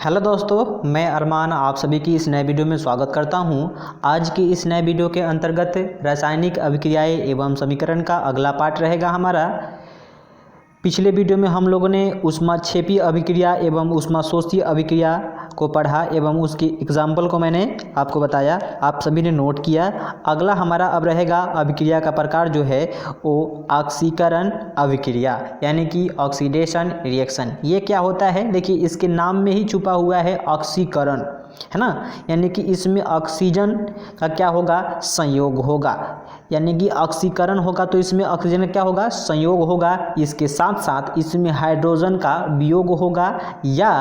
Hello दोस्तों, मैं अरमान आप सभी की इस नए वीडियो में स्वागत करता हूं। आज की इस नए वीडियो के अंतर्गत रासायनिक अभिक्रियाएं एवं समीकरण का अगला पार्ट रहेगा हमारा। पिछले वीडियो में हम लोगों ने ऊष्माक्षेपी अभिक्रिया एवं ऊष्माशोषी अभिक्रिया को पढ़ा एवं उसकी एग्जाम्पल को मैंने आपको बताया, आप सभी ने नोट किया। अगला हमारा अब रहेगा अभिक्रिया का प्रकार जो है वो ऑक्सीकरण अभिक्रिया यानी कि ऑक्सीडेशन रिएक्शन। ये क्या होता है, देखिए इसके नाम में ही छुपा हुआ है ऑक्सीकरण, है ना। यानी कि इसमें ऑक्सीजन का क्या होगा, संयोग होगा। यानी कि ऑक्सीकरण होगा तो इसमें ऑक्सीजन का क्या होगा, संयोग होगा। इसके साथ साथ इसमें हाइड्रोजन का वियोग होगा या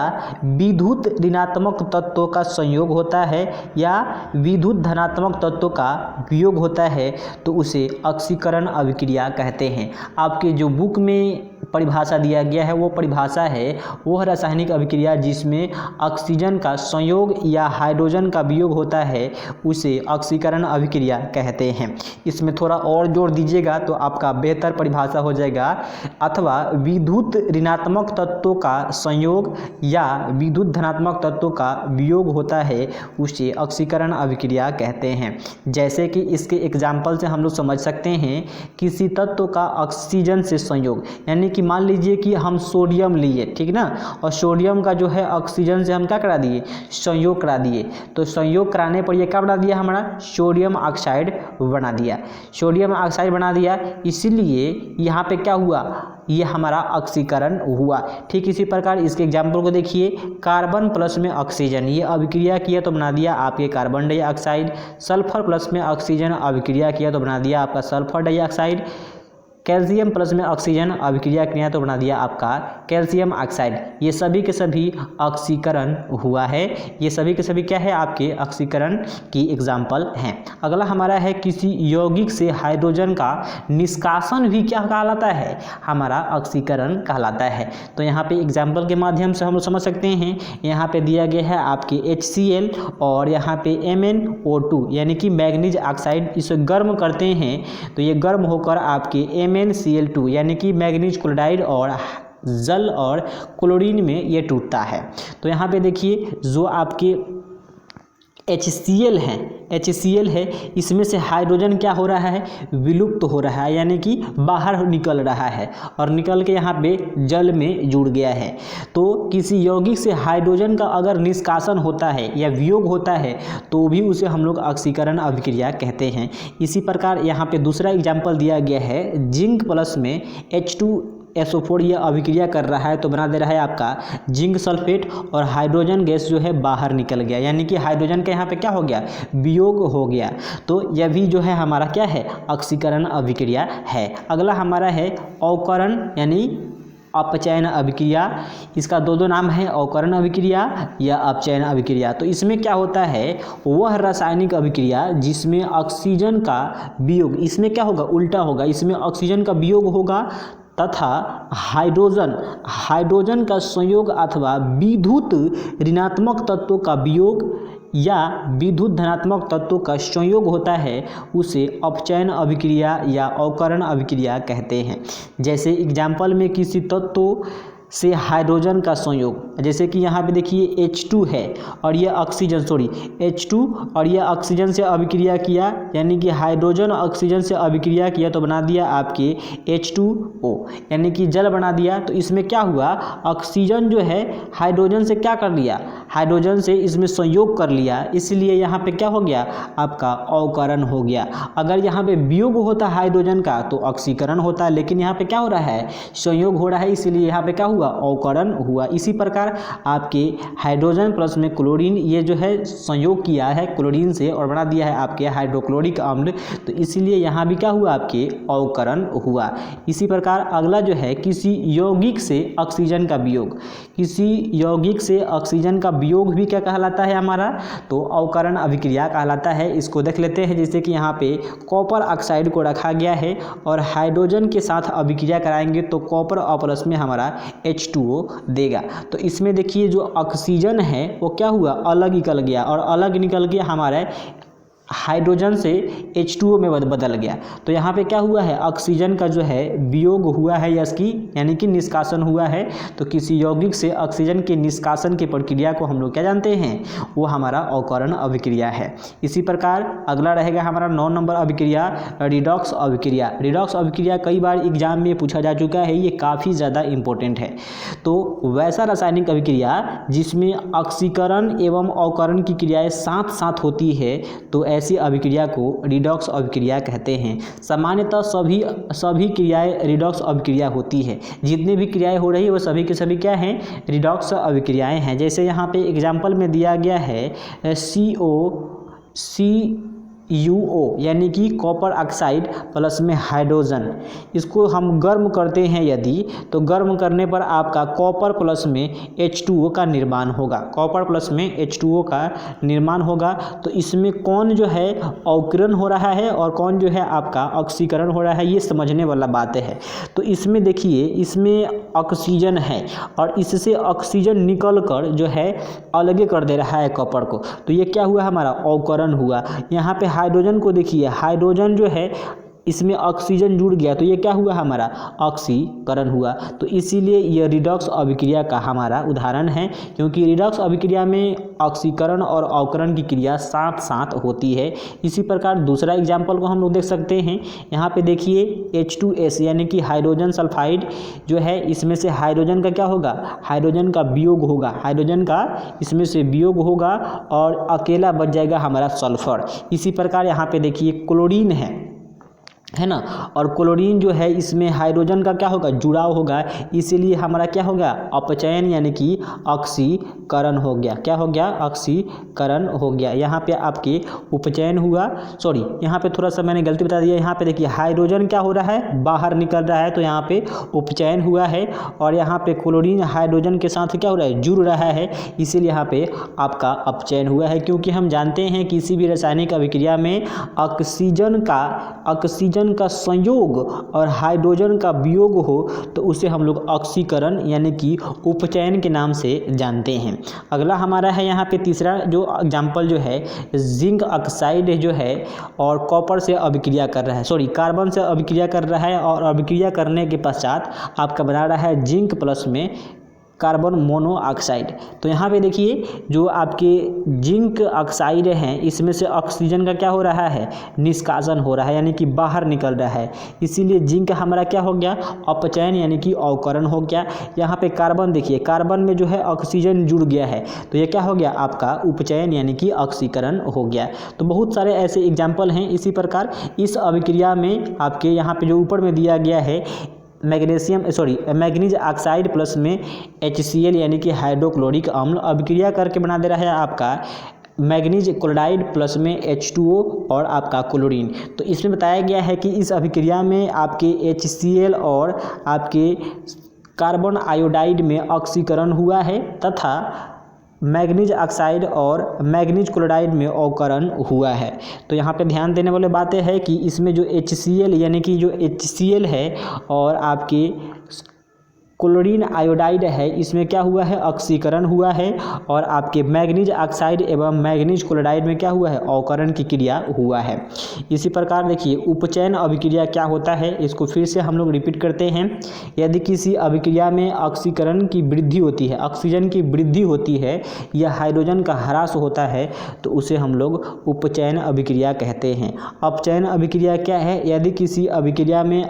विद्युत ऋणात्मक तत्वों का संयोग होता है या विद्युत धनात्मक तत्वों का वियोग होता है, तो उसे ऑक्सीकरण अभिक्रिया कहते हैं। आपके जो बुक में परिभाषा दिया गया है वो परिभाषा है वह रासायनिक अभिक्रिया जिसमें ऑक्सीजन का संयोग या हाइड्रोजन का वियोग होता है, उसे ऑक्सीकरण अभिक्रिया कहते हैं। इसमें थोड़ा और जोड़ दीजिएगा तो आपका बेहतर परिभाषा हो जाएगा। अथवा विद्युत ऋणात्मक तत्वों का संयोग या विद्युत धनात्मक तत्वों का वियोग होता है, उसे ऑक्सीकरण अभिक्रिया कहते हैं। जैसे कि इसके एग्जाम्पल से हम लोग समझ सकते हैं, किसी तत्व का ऑक्सीजन से संयोग, यानी कि मान लीजिए कि हम सोडियम लिए, ठीक ना, और सोडियम का जो है ऑक्सीजन से हम क्या करा दिए, संयोग करा दिए। तो संयोग कराने पर ये क्या बना दिया, हमारा सोडियम ऑक्साइड बना दिया, सोडियम ऑक्साइड बना दिया। इसीलिए यहाँ पे क्या हुआ, ये हमारा ऑक्सीकरण हुआ। ठीक इसी प्रकार इसके एग्जाम्पल को देखिए, कार्बन प्लस में ऑक्सीजन, ये अभिक्रिया किया तो बना दिया आपके कार्बन डाइऑक्साइड। सल्फर प्लस में ऑक्सीजन अभिक्रिया किया तो बना दिया आपका सल्फर डाइऑक्साइड। कैल्शियम प्लस में ऑक्सीजन अभिक्रिया किया तो बना दिया आपका कैल्शियम ऑक्साइड। ये सभी के सभी ऑक्सीकरण हुआ है। ये सभी के सभी क्या है, आपके ऑक्सीकरण की एग्जाम्पल हैं। अगला हमारा है, किसी यौगिक से हाइड्रोजन का निष्कासन भी क्या कहलाता है, हमारा ऑक्सीकरण कहलाता है। तो यहाँ पे एग्जाम्पल के माध्यम से हम लोग समझ सकते हैं। यहाँ पे दिया गया है आपके HCl और यहाँ पे MnO2 यानी कि मैग्नीज ऑक्साइड, इसे गर्म करते हैं तो ये गर्म होकर आपके MnCl2 यानी कि मैग्नीज क्लोराइड और जल और क्लोरीन में ये टूटता है। तो यहाँ पे देखिए जो आपके HCl है, इसमें से हाइड्रोजन क्या हो रहा है, विलुप्त हो रहा है, यानी कि बाहर निकल रहा है और निकल के यहाँ पे जल में जुड़ गया है। तो किसी यौगिक से हाइड्रोजन का अगर निष्कासन होता है या वियोग होता है तो भी उसे हम लोग ऑक्सीकरण अभिक्रिया कहते हैं। इसी प्रकार यहाँ पे दूसरा एग्जाम्पल दिया गया है, जिंक प्लस में H2SO4 यह अभिक्रिया कर रहा है तो बना दे रहा है आपका जिंक सल्फेट और हाइड्रोजन गैस जो है बाहर निकल गया, यानी कि हाइड्रोजन का यहाँ पे क्या हो गया, वियोग हो गया। तो यह भी जो है हमारा क्या है, ऑक्सीकरण अभिक्रिया है। अगला हमारा है अवकरण यानी अपचयन अभिक्रिया। इसका दो नाम है, अवकरण अभिक्रिया या अपचयन अभिक्रिया। तो इसमें क्या होता है, वह रासायनिक अभिक्रिया जिसमें ऑक्सीजन का वियोग, इसमें क्या होगा, उल्टा होगा, इसमें ऑक्सीजन का वियोग होगा तथा हाइड्रोजन का संयोग अथवा विद्युत ऋणात्मक तत्वों का वियोग या विद्युत धनात्मक तत्वों का संयोग होता है, उसे अपचयन अभिक्रिया या अवकरण अभिक्रिया कहते हैं। जैसे एग्जाम्पल में किसी तत्व से हाइड्रोजन का संयोग, जैसे कि यहाँ पे देखिए H2 है और ये ऑक्सीजन H2 और ये ऑक्सीजन से अभिक्रिया किया, यानी कि हाइड्रोजन ऑक्सीजन से अभिक्रिया किया तो बना दिया आपके H2O यानी कि जल बना दिया। तो इसमें क्या हुआ, ऑक्सीजन जो है हाइड्रोजन से क्या कर लिया, हाइड्रोजन से इसमें संयोग कर लिया, इसलिए यहाँ पे क्या हो गया, आपका अवकरण हो गया। अगर यहाँ पे वियोग होता हाइड्रोजन का तो ऑक्सीकरण होता, लेकिन यहाँ पे क्या हो रहा है, संयोग हो रहा है, इसीलिए यहाँ पे क्या हुआ, अवकरण हुआ। इसी प्रकार आपके हाइड्रोजन प्लस में क्लोरीन, ये जो है संयोग किया है क्लोरीन से और बना दिया है आपके हाइड्रोक्लोरिक अम्ल, तो इसीलिए यहाँ भी क्या हुआ, आपके अवकरण हुआ। इसी प्रकार अगला जो है, किसी यौगिक से ऑक्सीजन का वियोग, किसी यौगिक से ऑक्सीजन का वियोग भी क्या कहलाता है हमारा, तो अवकरण अभिक्रिया कहलाता है। इसको देख लेते हैं, जैसे कि यहाँ पे कॉपर ऑक्साइड को रखा गया है और हाइड्रोजन के साथ अभिक्रिया कराएंगे तो कॉपर और प्लस में हमारा H2O देगा। तो इसमें देखिए जो ऑक्सीजन है वो क्या हुआ, अलग निकल गया और अलग निकल के हमारे हाइड्रोजन से H2O में बदल गया। तो यहाँ पे क्या हुआ है, ऑक्सीजन का जो है वियोग हुआ है या इसकी यानी कि निष्कासन हुआ है। तो किसी यौगिक से ऑक्सीजन के निष्कासन की प्रक्रिया को हम लोग क्या जानते हैं, वो हमारा अवकरण अभिक्रिया है। इसी प्रकार अगला रहेगा हमारा 9 नंबर अभिक्रिया, रिडॉक्स अभिक्रिया। रिडॉक्स अभिक्रिया कई बार एग्जाम में पूछा जा चुका है, ये काफ़ी ज़्यादा इंपॉर्टेंट है। तो वैसा रासायनिक अभिक्रिया जिसमें ऑक्सीकरण एवं अवकरण की क्रियाएं साथ साथ होती है, तो ऐसी अभिक्रिया को रिडॉक्स अभिक्रिया कहते हैं। सामान्यतः सभी क्रियाएं रिडॉक्स अभिक्रिया होती है। जितनी भी क्रियाएं हो रही है वो सभी के सभी क्या हैं, रिडॉक्स अभिक्रियाएं हैं। जैसे यहाँ पे एग्जाम्पल में दिया गया है CuO यानी कि कॉपर ऑक्साइड प्लस में हाइड्रोजन। इसको हम गर्म करते हैं यदि, तो गर्म करने पर आपका कॉपर प्लस में H2O का निर्माण होगा। कॉपर प्लस में H2O का निर्माण होगा। तो इसमें कौन जो है अवकरण हो रहा है और कौन जो है आपका ऑक्सीकरण हो रहा है, ये समझने वाला बात है। तो इसमें देखिए, इसमें ऑक्सीजन है और इससे ऑक्सीजन निकल कर जो है अलग कर दे रहा है कॉपर को। तो ये क्या हुआ, हमारा अवकरण हुआ। यहाँ पे हाइड्रोजन को देखिए, हाइड्रोजन जो है इसमें ऑक्सीजन जुड़ गया, तो ये क्या हुआ, हमारा ऑक्सीकरण हुआ। तो इसीलिए यह रिडॉक्स अभिक्रिया का हमारा उदाहरण है, क्योंकि रिडॉक्स अभिक्रिया में ऑक्सीकरण और अवकरण की क्रिया साथ साथ होती है। इसी प्रकार दूसरा एग्जाम्पल को हम लोग देख सकते हैं। यहाँ पे देखिए H2S यानी कि हाइड्रोजन सल्फाइड जो है, इसमें से हाइड्रोजन का क्या होगा, हाइड्रोजन का वियोग होगा। हाइड्रोजन का इसमें से वियोग होगा और अकेला बच जाएगा हमारा सल्फर। इसी प्रकार यहाँ पे देखिए क्लोरीन है ना, और क्लोरीन जो है इसमें हाइड्रोजन का क्या होगा, जुड़ाव होगा। इसीलिए हमारा क्या होगा, अपचयन यानी कि ऑक्सीकरण हो गया। क्या हो गया, ऑक्सीकरण हो गया। यहाँ पे आपके उपचयन हुआ, सॉरी यहाँ पे थोड़ा सा मैंने गलती बता दिया। यहाँ पे देखिए हाइड्रोजन क्या हो रहा है, बाहर निकल रहा है, तो यहाँ पे उपचयन हुआ है। और यहाँ पे क्लोरीन हाइड्रोजन के साथ क्या हो रहा है, जुड़ रहा है, इसीलिए यहाँ पे आपका अपचयन हुआ है। क्योंकि हम जानते हैं किसी भी रासायनिक अभिक्रिया में ऑक्सीजन का संयोग और हाइड्रोजन का वियोग हो तो उसे हम लोग ऑक्सीकरण यानी कि उपचयन के नाम से जानते हैं। अगला हमारा है यहाँ पे तीसरा जो एग्जाम्पल जो है, जिंक ऑक्साइड जो है और कॉपर से अभिक्रिया कर रहा है, सॉरी कार्बन से अभिक्रिया कर रहा है, और अभिक्रिया करने के पश्चात आपका बना रहा है जिंक प्लस में कार्बन मोनोऑक्साइड। तो यहाँ पे देखिए जो आपके जिंक ऑक्साइड हैं, इसमें से ऑक्सीजन का क्या हो रहा है, निष्कासन हो रहा है, यानी कि बाहर निकल रहा है। इसीलिए जिंक हमारा क्या हो गया, अपचयन यानी कि अवकरण हो गया। यहाँ पे कार्बन देखिए, कार्बन में जो है ऑक्सीजन जुड़ गया है, तो ये क्या हो गया, आपका उपचयन यानी कि ऑक्सीकरण हो गया। तो बहुत सारे ऐसे एग्जाम्पल हैं। इसी प्रकार इस अभिक्रिया में आपके यहाँ पे जो ऊपर में दिया गया है, मैग्नीज ऑक्साइड प्लस में HCl यानी कि हाइड्रोक्लोरिक अम्ल अभिक्रिया करके बना दे रहा है आपका मैग्नीज क्लोराइड प्लस में H2O और आपका क्लोरीन। तो इसमें बताया गया है कि इस अभिक्रिया में आपके HCl और आपके कार्बन आयोडाइड में ऑक्सीकरण हुआ है तथा मैग्नीज ऑक्साइड और मैग्नीज क्लोराइड में अवकरण हुआ है। तो यहाँ पे ध्यान देने वाली बातें है कि इसमें जो HCl यानी कि जो HCl है और आपके क्लोरीन आयोडाइड है, इसमें क्या हुआ है, ऑक्सीकरण हुआ है, और आपके मैग्नीज ऑक्साइड एवं मैग्नीज क्लोराइड में क्या हुआ है, अवकरण की क्रिया हुआ है। इसी प्रकार देखिए उपचयन अभिक्रिया क्या होता है, इसको फिर से हम लोग रिपीट करते हैं। यदि किसी अभिक्रिया में ऑक्सीकरण की वृद्धि होती है, ऑक्सीजन की वृद्धि होती है या हाइड्रोजन का ह्रास होता है, तो उसे हम लोग उपचयन अभिक्रिया कहते हैं। अपचयन अभिक्रिया क्या है, यदि किसी अभिक्रिया में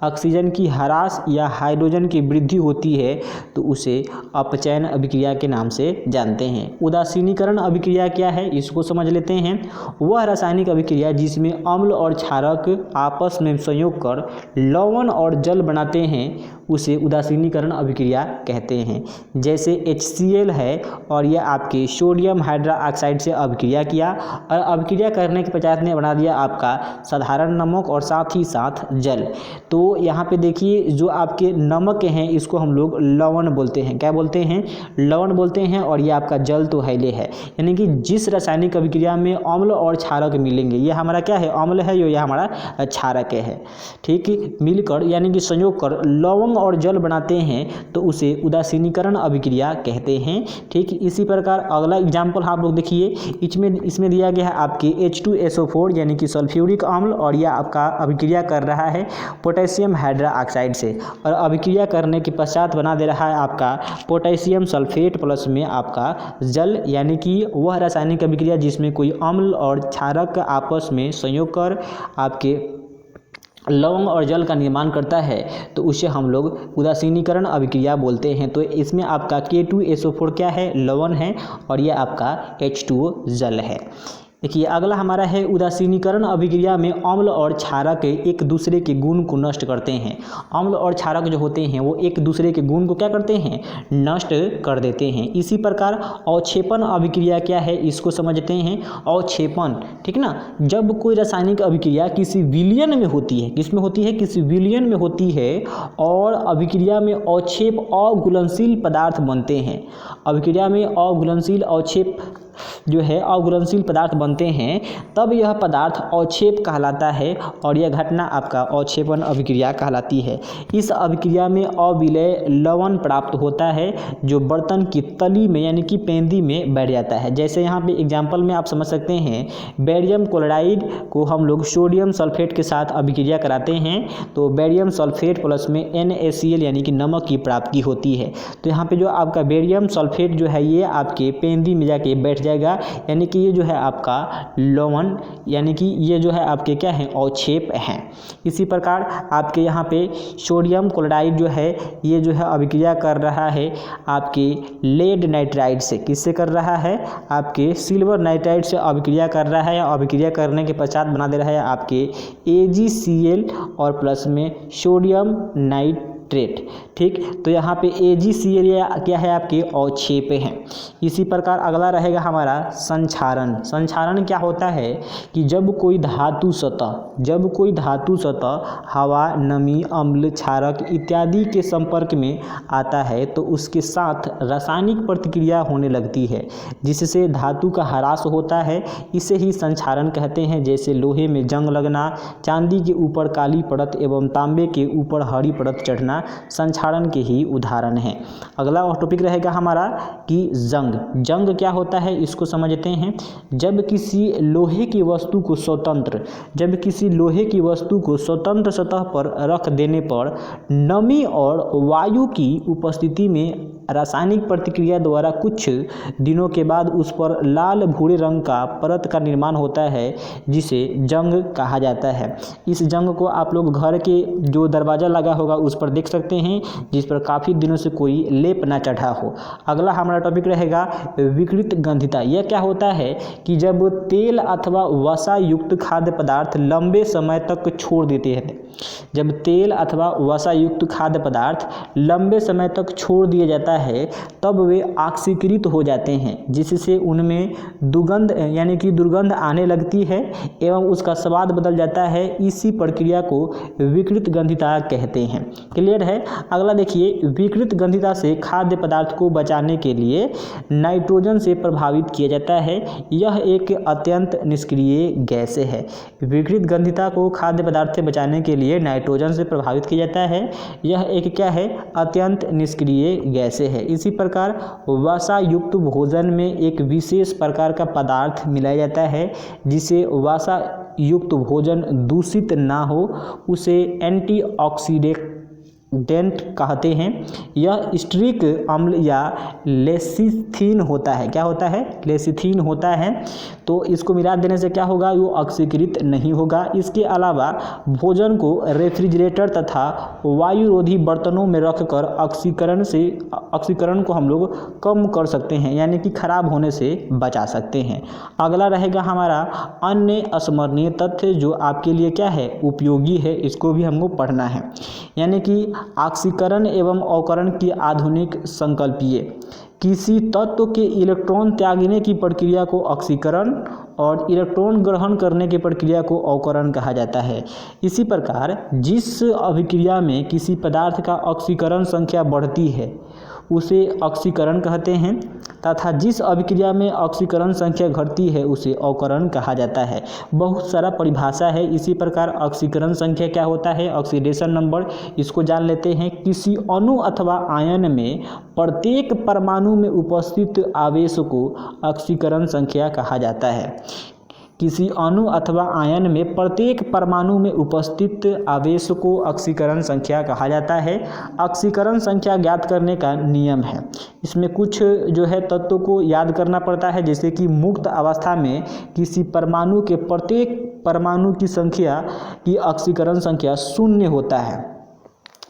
ऑक्सीजन की ह्रास या हाइड्रोजन की वृद्धि होती है तो उसे अपचयन अभिक्रिया के नाम से जानते हैं। उदासीनीकरण अभिक्रिया क्या है, इसको समझ लेते हैं। वह रासायनिक अभिक्रिया जिसमें अम्ल और क्षारक आपस में संयोग कर लवण और जल बनाते हैं उसे उदासीनीकरण अभिक्रिया कहते हैं। जैसे HCl है और यह आपके सोडियम हाइड्रोक्साइड से अभिक्रिया किया और अभिक्रिया करने के पश्चात ने बना दिया आपका साधारण नमक और साथ ही साथ जल। तो तो यहाँ पे देखिए जो आपके नमक हैं इसको हम लोग लवण बोलते हैं। क्या बोलते हैं? लवण बोलते हैं। और ये आपका जल तो हैले है, यानी कि जिस रासायनिक अभिक्रिया में अम्ल और क्षारक मिलेंगे, ये हमारा क्या है? अम्ल है, ये हमारा क्षारक है। ठीक, मिलकर यानी कि संयोग कर लवण और जल बनाते हैं तो उसे उदासीनीकरण अभिक्रिया कहते हैं। ठीक, इसी प्रकार अगला एग्जाम्पल आप लोग देखिए, इसमें दिया गया है आपके H2SO4 यानी कि सल्फ्यूरिक अम्ल, और यह आपका अभिक्रिया कर रहा है पोटेशियम हाइड्रोक्साइड से, और अभिक्रिया करने के पश्चात बना दे रहा है आपका पोटेशियम सल्फेट प्लस में आपका जल, यानी कि वह रासायनिक अभिक्रिया जिसमें कोई अम्ल और क्षारक आपस में संयोग कर आपके लवण और जल का निर्माण करता है तो उसे हम लोग उदासीनीकरण अभिक्रिया बोलते हैं। तो इसमें आपका K2SO4 क्या है? लवण है, और यह आपका H2O जल है। देखिए अगला हमारा है उदासीनीकरण अभिक्रिया में अम्ल और क्षारक एक दूसरे के गुण को नष्ट करते हैं। अम्ल और क्षारक जो होते हैं वो एक दूसरे के गुण को क्या करते हैं? नष्ट कर देते हैं। इसी प्रकार अवक्षेपण अभिक्रिया क्या है इसको समझते हैं। अवक्षेपण, ठीक ना, जब कोई रासायनिक अभिक्रिया किसी विलयन में होती है, किसमें होती है? किसी विलयन में होती है, और अभिक्रिया में अवक्षेप अघुलनशील पदार्थ बनते हैं। अभिक्रिया में अघुलनशील अवक्षेप जो है अघुलनशील पदार्थ बनते हैं, तब यह पदार्थ अवक्षेप कहलाता है, और यह घटना आपका अवक्षेपण अभिक्रिया कहलाती है। इस अभिक्रिया में अविलय लवण प्राप्त होता है जो बर्तन की तली में यानी कि पेंदी में बैठ जाता है। जैसे यहाँ पे एग्जाम्पल में आप समझ सकते हैं, बेरियम क्लोराइड को हम लोग सोडियम सल्फेट के साथ अभिक्रिया कराते हैं तो बेरियम सल्फेट प्लस में NaCl यानी कि नमक की प्राप्ति होती है। तो यहाँ पे जो आपका बेरियम सल्फेट जो है ये आपके पेंदी में जाके बैठ जाएगा, यानी कि ये जो है आपका लवण, यानी कि ये जो है आपके क्या है? अवक्षेप हैं। इसी प्रकार आपके यहाँ पे सोडियम क्लोराइड जो है ये जो है अभिक्रिया कर रहा है आपके लेड नाइट्राइड से। किससे कर रहा है? आपके सिल्वर नाइट्राइड से अभिक्रिया कर रहा है। अभिक्रिया करने के पश्चात बना दे रहा है आपके AgCl और प्लस में सोडियम नाइट्रेट। ठीक, तो यहाँ पे AgCl क्या है? आपके अवक्षेप हैं। इसी प्रकार अगला रहेगा हमारा संक्षारण। संक्षारण क्या होता है कि जब कोई धातु सतह हवा, नमी, अम्ल, क्षारक इत्यादि के संपर्क में आता है तो उसके साथ रासायनिक प्रतिक्रिया होने लगती है जिससे धातु का ह्रास होता है। इसे ही संक्षारण कहते हैं। जैसे लोहे में जंग लगना, चांदी के ऊपर काली परत एवं तांबे के ऊपर हरी परत चढ़ना संक्षारण के ही उदाहरण हैं। अगला टॉपिक रहेगा हमारा कि जंग क्या होता है इसको समझते हैं। जब किसी लोहे की वस्तु को स्वतंत्र सतह पर रख देने पर नमी और वायु की उपस्थिति में रासायनिक प्रतिक्रिया द्वारा कुछ दिनों के बाद उस पर लाल भूरे रंग का परत का निर्माण होता है जिसे जंग कहा जाता है। इस जंग को आप लोग घर के जो दरवाज़ा लगा होगा उस पर देख सकते हैं जिस पर काफ़ी दिनों से कोई लेप ना चढ़ा हो। अगला हमारा टॉपिक रहेगा विकृत गंधिता। यह क्या होता है कि जब तेल अथवा वसा युक्त खाद्य पदार्थ लंबे समय तक छोड़ देते हैं, जब तेल अथवा वसा युक्त खाद्य पदार्थ लंबे समय तक छोड़ दिया जाता है तब वे ऑक्सीकृत हो जाते हैं जिससे उनमें दुर्गंध यानी कि दुर्गंध आने लगती है एवं उसका स्वाद बदल जाता है। इसी प्रक्रिया को विकृत गंधिता कहते हैं। क्लियर है। अगला देखिए, विकृत गंधिता से खाद्य पदार्थ को बचाने के लिए नाइट्रोजन से प्रभावित किया जाता है। यह एक अत्यंत निष्क्रिय गैस है। विकृत गंधिता को खाद्य पदार्थ से बचाने के लिए नाइट्रोजन से प्रभावित किया जाता है। यह एक क्या है? अत्यंत निष्क्रिय गैस है। इसी प्रकार वसा युक्त भोजन में एक विशेष प्रकार का पदार्थ मिलाया जाता है जिसे वसा युक्त भोजन दूषित ना हो उसे एंटीऑक्सीडेंट कहते हैं। यह स्ट्रिक अम्ल या लेसिथिन होता है। क्या होता है? लेसिथिन होता है। तो इसको मिला देने से क्या होगा? वो ऑक्सीकृत नहीं होगा। इसके अलावा भोजन को रेफ्रिजरेटर तथा वायुरोधी बर्तनों में रखकर ऑक्सीकरण को हम लोग कम कर सकते हैं, यानी कि खराब होने से बचा सकते हैं। अगला रहेगा हमारा अन्य स्मरणीय तथ्य जो आपके लिए क्या है? उपयोगी है। इसको भी हमको पढ़ना है। यानी कि ऑक्सीकरण एवं अवकरण की आधुनिक संकल्पीय। किसी तत्व के इलेक्ट्रॉन त्यागने की प्रक्रिया को ऑक्सीकरण और इलेक्ट्रॉन ग्रहण करने की प्रक्रिया को अवकरण कहा जाता है। इसी प्रकार जिस अभिक्रिया में किसी पदार्थ का ऑक्सीकरण संख्या बढ़ती है उसे ऑक्सीकरण कहते हैं तथा जिस अभिक्रिया में ऑक्सीकरण संख्या घटती है उसे अवकरण कहा जाता है। बहुत सारा परिभाषा है। इसी प्रकार ऑक्सीकरण संख्या क्या होता है, ऑक्सीडेशन नंबर, इसको जान लेते हैं। किसी अणु अथवा आयन में प्रत्येक परमाणु में उपस्थित आवेश को ऑक्सीकरण संख्या कहा जाता है। किसी अणु अथवा आयन में प्रत्येक परमाणु में उपस्थित आवेश को ऑक्सीकरण संख्या कहा जाता है। ऑक्सीकरण संख्या ज्ञात करने का नियम है। इसमें कुछ जो है तत्वों को याद करना पड़ता है, जैसे कि मुक्त अवस्था में किसी परमाणु के प्रत्येक परमाणु की संख्या की ऑक्सीकरण संख्या 0 होता है।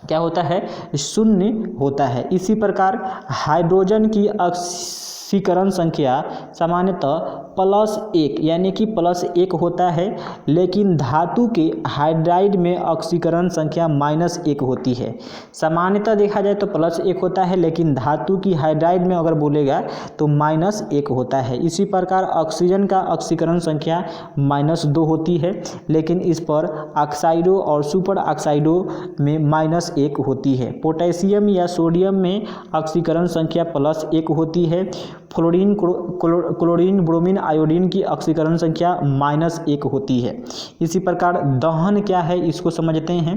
क्या होता है, 0 होता है। इसी प्रकार हाइड्रोजन की ऑक्सीकरण संख्या सामान्यतः +1 यानी कि +1 होता है, लेकिन धातु के हाइड्राइड में ऑक्सीकरण संख्या -1 होती है। सामान्यतः देखा जाए तो +1 होता है, लेकिन धातु की हाइड्राइड में अगर बोलेगा तो -1 होता है। इसी प्रकार ऑक्सीजन का ऑक्सीकरण संख्या -2 होती है, लेकिन इस पर ऑक्साइडों और सुपर ऑक्साइडों में -1 होती है। पोटेशियम या सोडियम में ऑक्सीकरण संख्या +1 होती है। फ्लोरीन, क्लोरीन, ब्रोमीन, आयोडीन की ऑक्सीकरण संख्या -1 होती है। इसी प्रकार दहन क्या है इसको समझते हैं,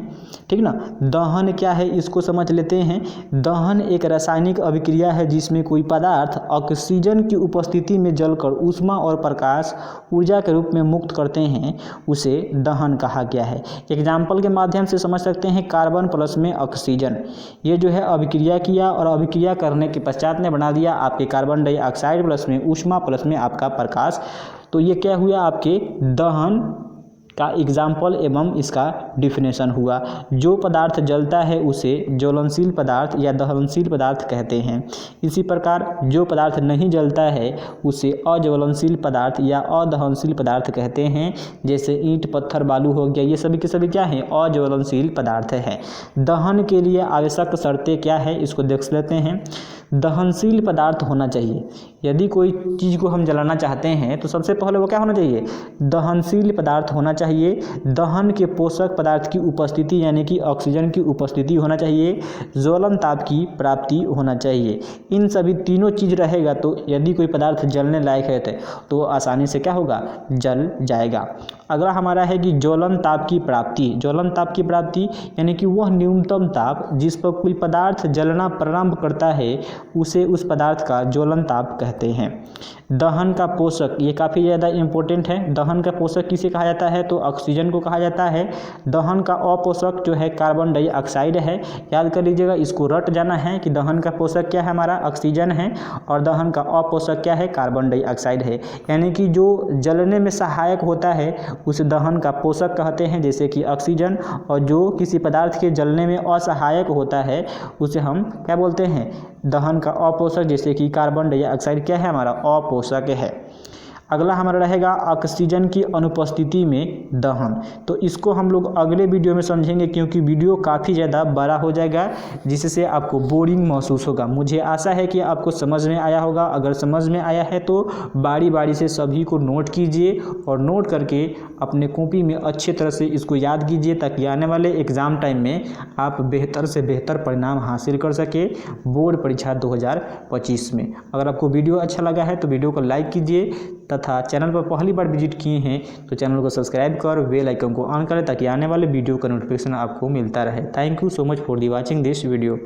ठीक ना। दहन क्या है इसको समझ लेते हैं। दहन एक रासायनिक अभिक्रिया है जिसमें कोई पदार्थ ऑक्सीजन की उपस्थिति में जलकर ऊष्मा और प्रकाश ऊर्जा के रूप में मुक्त करते हैं, उसे दहन कहा गया है। एग्जाम्पल के माध्यम से समझ सकते हैं। कार्बन प्लस में ऑक्सीजन, ये जो है अभिक्रिया किया और अभिक्रिया करने के पश्चात ने बना दिया आपके कार्बन डाइऑक्साइड प्लस में ऊष्मा प्लस में आपका प्रकाश। तो ये क्या हुआ, आपके दहन का एग्जाम्पल एवं इसका डिफिनेशन हुआ। जो पदार्थ जलता है उसे ज्वलनशील पदार्थ या दहनशील पदार्थ कहते हैं। इसी प्रकार जो पदार्थ नहीं जलता है उसे अज्वलनशील पदार्थ या अदहनशील पदार्थ कहते हैं। जैसे ईंट, पत्थर, बालू हो गया, ये सभी के सभी क्या हैं, अज्वलनशील पदार्थ है। दहन के लिए आवश्यक शर्तें क्या है इसको देख लेते हैं। दहनशील पदार्थ होना चाहिए। यदि कोई चीज़ को हम जलाना चाहते हैं तो सबसे पहले वो क्या होना चाहिए, दहनशील पदार्थ होना चाहिए। दहन के पोषक पदार्थ की उपस्थिति यानी कि ऑक्सीजन की उपस्थिति होना चाहिए। ज्वलन ताप की प्राप्ति होना चाहिए। इन सभी तीनों चीज़ रहेगा तो यदि कोई पदार्थ जलने लायक है तो आसानी से क्या होगा, जल जाएगा। अगला हमारा है कि ज्वलन ताप की प्राप्ति। ज्वलन ताप की प्राप्ति यानी कि वह न्यूनतम ताप जिस पर कोई पदार्थ जलना प्रारंभ करता है उसे उस पदार्थ का ज्वलन ताप कहते हैं। दहन का पोषक, ये काफ़ी ज़्यादा इम्पोर्टेंट है। दहन का पोषक किसे कहा जाता है, तो ऑक्सीजन को कहा जाता है। दहन का अपोषक जो है कार्बन डाइऑक्साइड है। याद कर लीजिएगा, इसको रट जाना है कि दहन का पोषक क्या है, हमारा ऑक्सीजन है, और दहन का अपोषक क्या है, कार्बन डाइऑक्साइड है। यानी कि जो जलने में सहायक होता है उसे दहन का पोषक कहते हैं, जैसे कि ऑक्सीजन, और जो किसी पदार्थ के जलने में असहायक होता है उसे हम क्या बोलते हैं, दहन का अपोषक, जैसे कि कार्बन डाइऑक्साइड क्या है, हमारा अपोषक है। अगला हमारा रहेगा ऑक्सीजन की अनुपस्थिति में दहन। तो इसको हम लोग अगले वीडियो में समझेंगे, क्योंकि वीडियो काफ़ी ज़्यादा बड़ा हो जाएगा जिससे आपको बोरिंग महसूस होगा। मुझे आशा है कि आपको समझ में आया होगा। अगर समझ में आया है तो बारी बारी से सभी को नोट कीजिए और नोट करके अपने कॉपी में अच्छे तरह से इसको याद कीजिए, ताकि आने वाले एग्ज़ाम टाइम में आप बेहतर से बेहतर परिणाम हासिल कर सके बोर्ड परीक्षा 2025 में। अगर आपको वीडियो अच्छा लगा है तो वीडियो को लाइक कीजिए, तथा चैनल पर पहली बार विजिट किए हैं तो चैनल को सब्सक्राइब कर बेल आइकन को ऑन करें, ताकि आने वाले वीडियो का नोटिफिकेशन आपको मिलता रहे। Thank you so much for the watching this video.